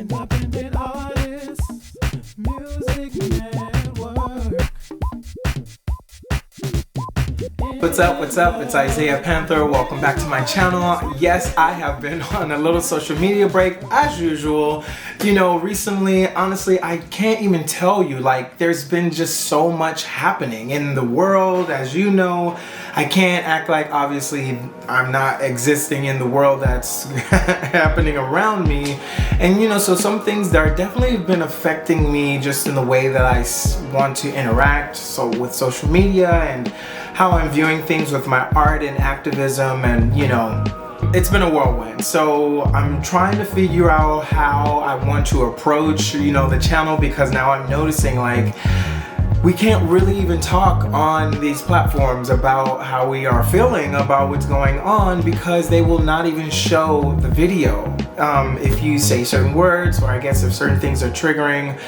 Independent Artists Music Network. What's up? What's up? It's Isaiah Panther. Welcome back to my channel. Yes, I have been on a little social media break as usual. You know, recently, honestly, I can't even tell you, like, there's been just so much happening in the world, as you know. I can't act like, obviously, I'm not existing in the world that's happening around me. And, you know, so some things that are definitely been affecting me just in the way that I want to interact. So with social media and how I'm viewing things with my art and activism, and, you know, it's been a whirlwind. So I'm trying to figure out how I want to approach, you know, the channel, because now I'm noticing, like, we can't really even talk on these platforms about how we are feeling about what's going on, because they will not even show the video if you say certain words, or I guess if certain things are triggering.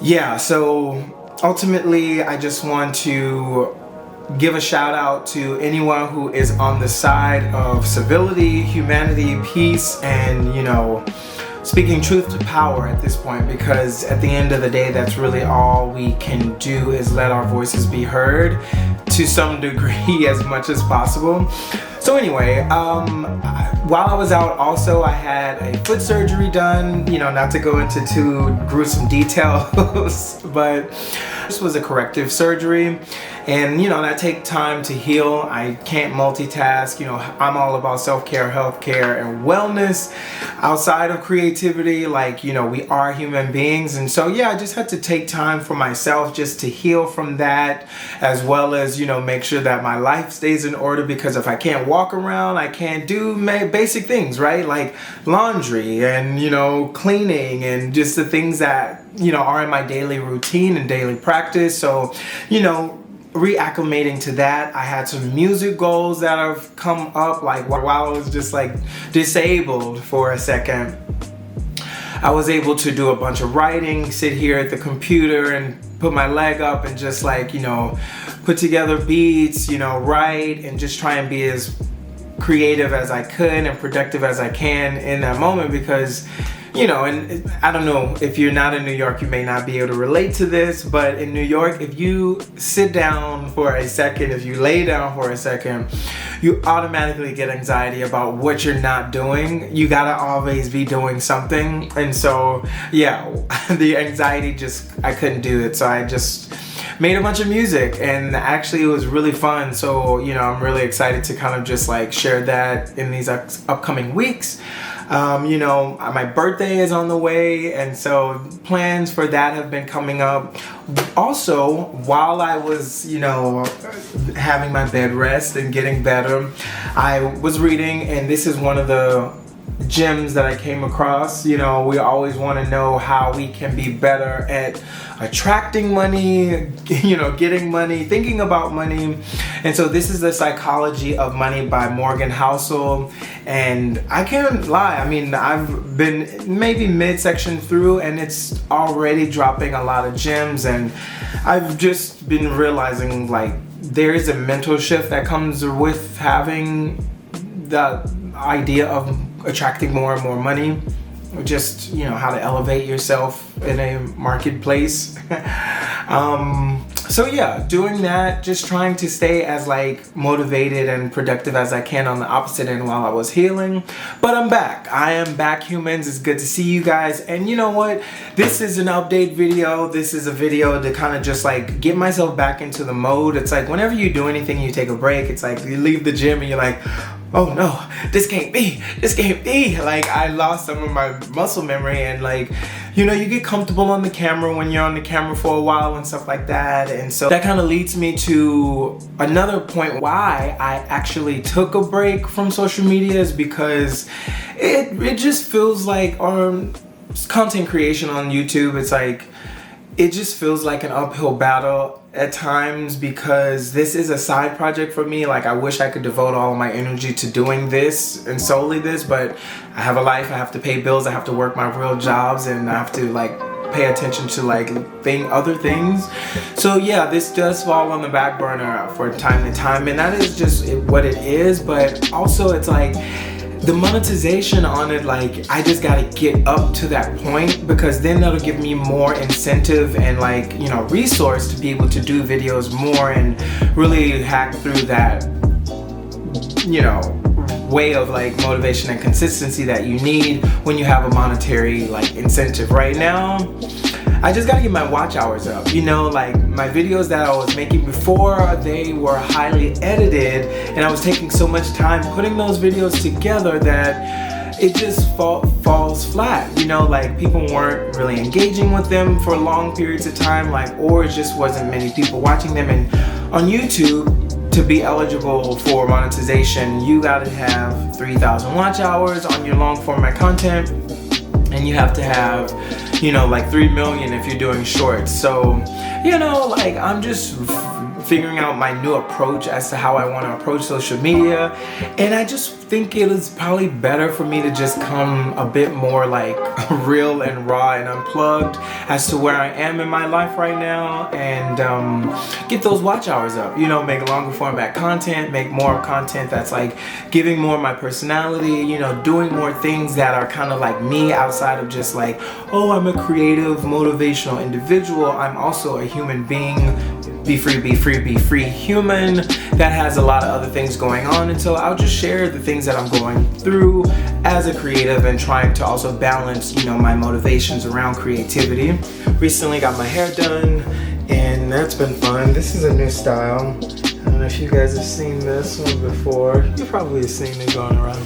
Yeah, so ultimately I just want to give a shout out to anyone who is on the side of civility, humanity, peace, and, you know, speaking truth to power at this point, because at the end of the day, that's really all we can do, is let our voices be heard to some degree as much as possible. So anyway, while I was out also, I had a foot surgery done, you know, not to go into too gruesome details, but this was a corrective surgery. And, you know, that takes time to heal. I can't multitask. You know, I'm all about self-care, health-care, and wellness outside of creativity. Like, you know, we are human beings. And so, yeah, I just had to take time for myself just to heal from that, as well as, you know, make sure that my life stays in order, because if I can't walk around, I can't do basic things, right? Like laundry and, you know, cleaning and just the things that, you know, are in my daily routine and daily practice. So, you know, reacclimating to that. I had some music goals that have come up, like while I was just like disabled for a second. I was able to do a bunch of writing, sit here at the computer and put my leg up and just, like, you know, put together beats, you know, write, and just try and be as creative as I could and productive as I can in that moment, because, you know, and I don't know, if you're not in New York, you may not be able to relate to this, but in New York, if you sit down for a second, if you lay down for a second, you automatically get anxiety about what you're not doing. You gotta always be doing something. And so, yeah, the anxiety just, I couldn't do it. So I just made a bunch of music, and actually it was really fun. So, you know, I'm really excited to kind of just like share that in these upcoming weeks. You know, my birthday is on the way, and so plans for that have been coming up. Also, while I was, you know, having my bed rest and getting better, I was reading, and this is one of the gems that I came across. You know, we always want to know how we can be better at attracting money, you know, getting money, thinking about money. And so this is The Psychology of Money by Morgan Housel. And I can't lie, I mean, I've been maybe midsection through, and it's already dropping a lot of gems. And I've just been realizing, like, there is a mental shift that comes with having the idea of attracting more and more money, just, you know, how to elevate yourself in a marketplace. So yeah, doing that, just trying to stay as like motivated and productive as I can on the opposite end while I was healing. But I'm back. I am back, humans. It's good to see you guys. And you know what? This is an update video. This is a video to kind of just like get myself back into the mode. It's like whenever you do anything, you take a break. It's like you leave the gym and you're like, oh no, this can't be. Like, I lost some of my muscle memory, and, like, you know, you get comfortable on the camera when you're on the camera for a while and stuff like that. And so that kind of leads me to another point why I actually took a break from social media, is because it just feels like, content creation on YouTube, it's like, it just feels like an uphill battle at times, because this is a side project for me. Like, I wish I could devote all of my energy to doing this and solely this, but I have a life, I have to pay bills, I have to work my real jobs, and I have to like pay attention to like other things. So yeah, this does fall on the back burner for time to time, and that is just what it is. But also, it's like, the monetization on it, like, I just gotta get up to that point, because then that'll give me more incentive and, like, you know, resource to be able to do videos more and really hack through that, you know, way of like motivation and consistency that you need when you have a monetary like incentive. Right now, I just gotta get my watch hours up. You know, like my videos that I was making before, they were highly edited, and I was taking so much time putting those videos together that it just falls flat. You know, like people weren't really engaging with them for long periods of time, like, or it just wasn't many people watching them. And on YouTube, to be eligible for monetization, you gotta have 3,000 watch hours on your long format content, and you have to have, you know, like 3 million if you're doing shorts. So, you know, like I'm just figuring out my new approach as to how I want to approach social media, and I just think it is probably better for me to just come a bit more like real and raw and unplugged as to where I am in my life right now, and get those watch hours up, you know, make longer format content, make more content that's like giving more of my personality, you know, doing more things that are kind of like me outside of just like, oh, I'm a creative motivational individual. I'm also a human being, be free, be free, be free human that has a lot of other things going on. And so I'll just share the things that I'm going through as a creative and trying to also balance, you know, my motivations around creativity. Recently got my hair done, and that's been fun. This is a new style. I don't know if you guys have seen this one before. You probably have seen it going around.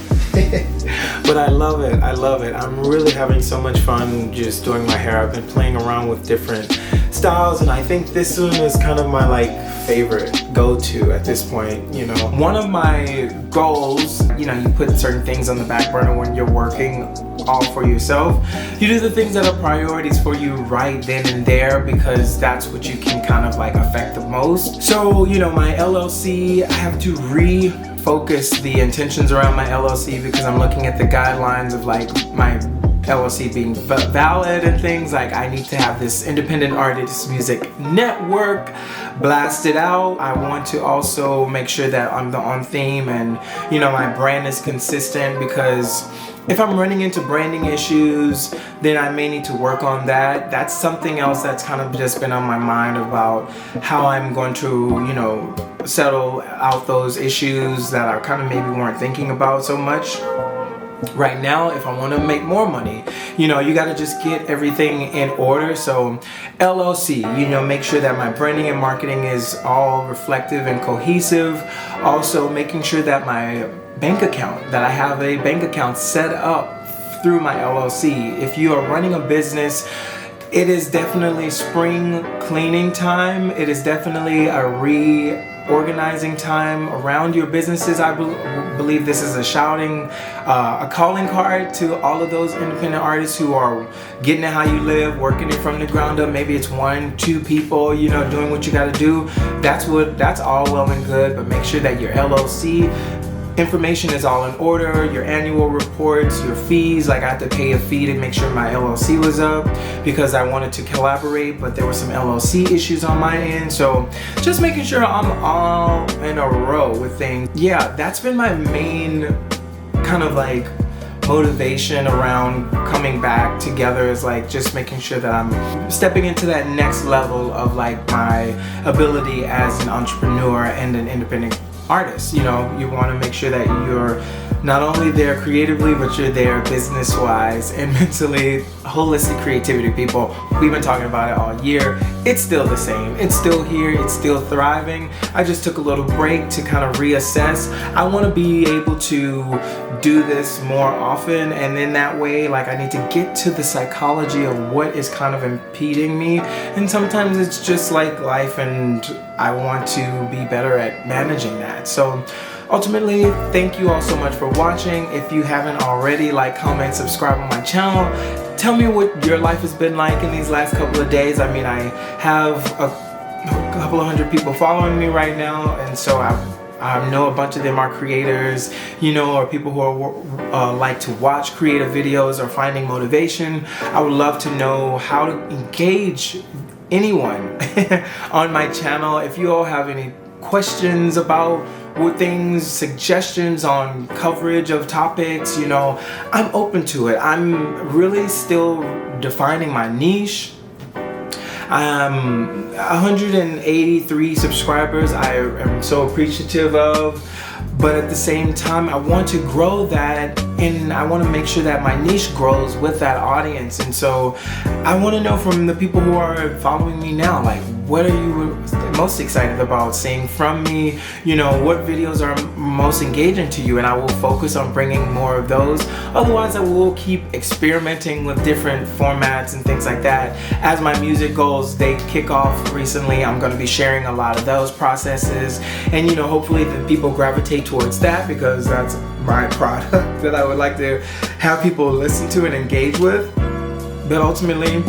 But I love it. I love it. I'm really having so much fun just doing my hair. I've been playing around with different styles, and I think this one is kind of my like favorite go-to at this point. You know, one of my goals, you know, you put certain things on the back burner when you're working all for yourself. You do the things that are priorities for you right then and there, because that's what you can kind of like affect the most. So, you know, my LLC, I have to refocus the intentions around my LLC, because I'm looking at the guidelines of like my LLC being valid and things. Like, I need to have this independent artist music network blasted out. I want to also make sure that I'm on theme and, you know, my brand is consistent, because if I'm running into branding issues, then I may need to work on that. That's something else that's kind of just been on my mind about how I'm going to, you know, settle out those issues that I kind of maybe weren't thinking about so much. Right now, if I want to make more money, you know, you got to just get everything in order. So LLC, you know, make sure that my branding and marketing is all reflective and cohesive. Also making sure that my bank account, that I have a bank account set up through my LLC. If you are running a business, it is definitely spring cleaning time. It is definitely a reorganizing time around your businesses. I believe this is a calling card to all of those independent artists who are getting it how you live, working it from the ground up. Maybe it's 1-2 people, you know, doing what you got to do. That's all well and good, but make sure that your LLC information is all in order, your annual reports, your fees. Like, I had to pay a fee to make sure my LLC was up, because I wanted to collaborate, but there were some LLC issues on my end. So just making sure I'm all in a row with things. Yeah, that's been my main kind of like motivation around coming back together, is like just making sure that I'm stepping into that next level of like my ability as an entrepreneur and an independent artist. You know, you want to make sure that you're not only there creatively, but you're there business wise and mentally. Holistic creativity, people. We've been talking about it all year. It's still the same. It's still here. It's still thriving. I just took a little break to kind of reassess. I want to be able to do this more often, and in that way, like, I need to get to the psychology of what is kind of impeding me. And sometimes it's just like life, and I want to be better at managing that. So ultimately, thank you all so much for watching. If you haven't already, like, comment, subscribe on my channel. Tell me what your life has been like in these last couple of days. I mean, I have a couple of hundred people following me right now, and so I know a bunch of them are creators, you know, or people who are like to watch creative videos or finding motivation. I would love to know how to engage anyone on my channel. If you all have any questions about with things, suggestions on coverage of topics, you know, I'm open to it. I'm really still defining my niche. 183 subscribers I am so appreciative of, but at the same time I want to grow that, and I want to make sure that my niche grows with that audience. And so I want to know from the people who are following me now, like, what are you most excited about seeing from me? You know, what videos are most engaging to you, and I will focus on bringing more of those. Otherwise, I will keep experimenting with different formats and things like that. As my music goals, they kick off recently, I'm going to be sharing a lot of those processes, and you know, hopefully the people gravitate towards that, because that's my product that I would like to have people listen to and engage with. But ultimately,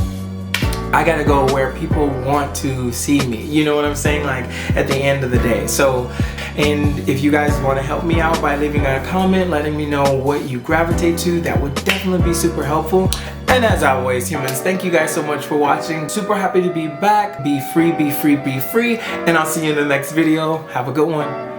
I gotta go where people want to see me. You know what I'm saying? Like, at the end of the day. So, and if you guys want to help me out by leaving a comment, letting me know what you gravitate to, that would definitely be super helpful. And as always, humans, thank you guys so much for watching. Super happy to be back. Be free, be free, be free. And I'll see you in the next video. Have a good one.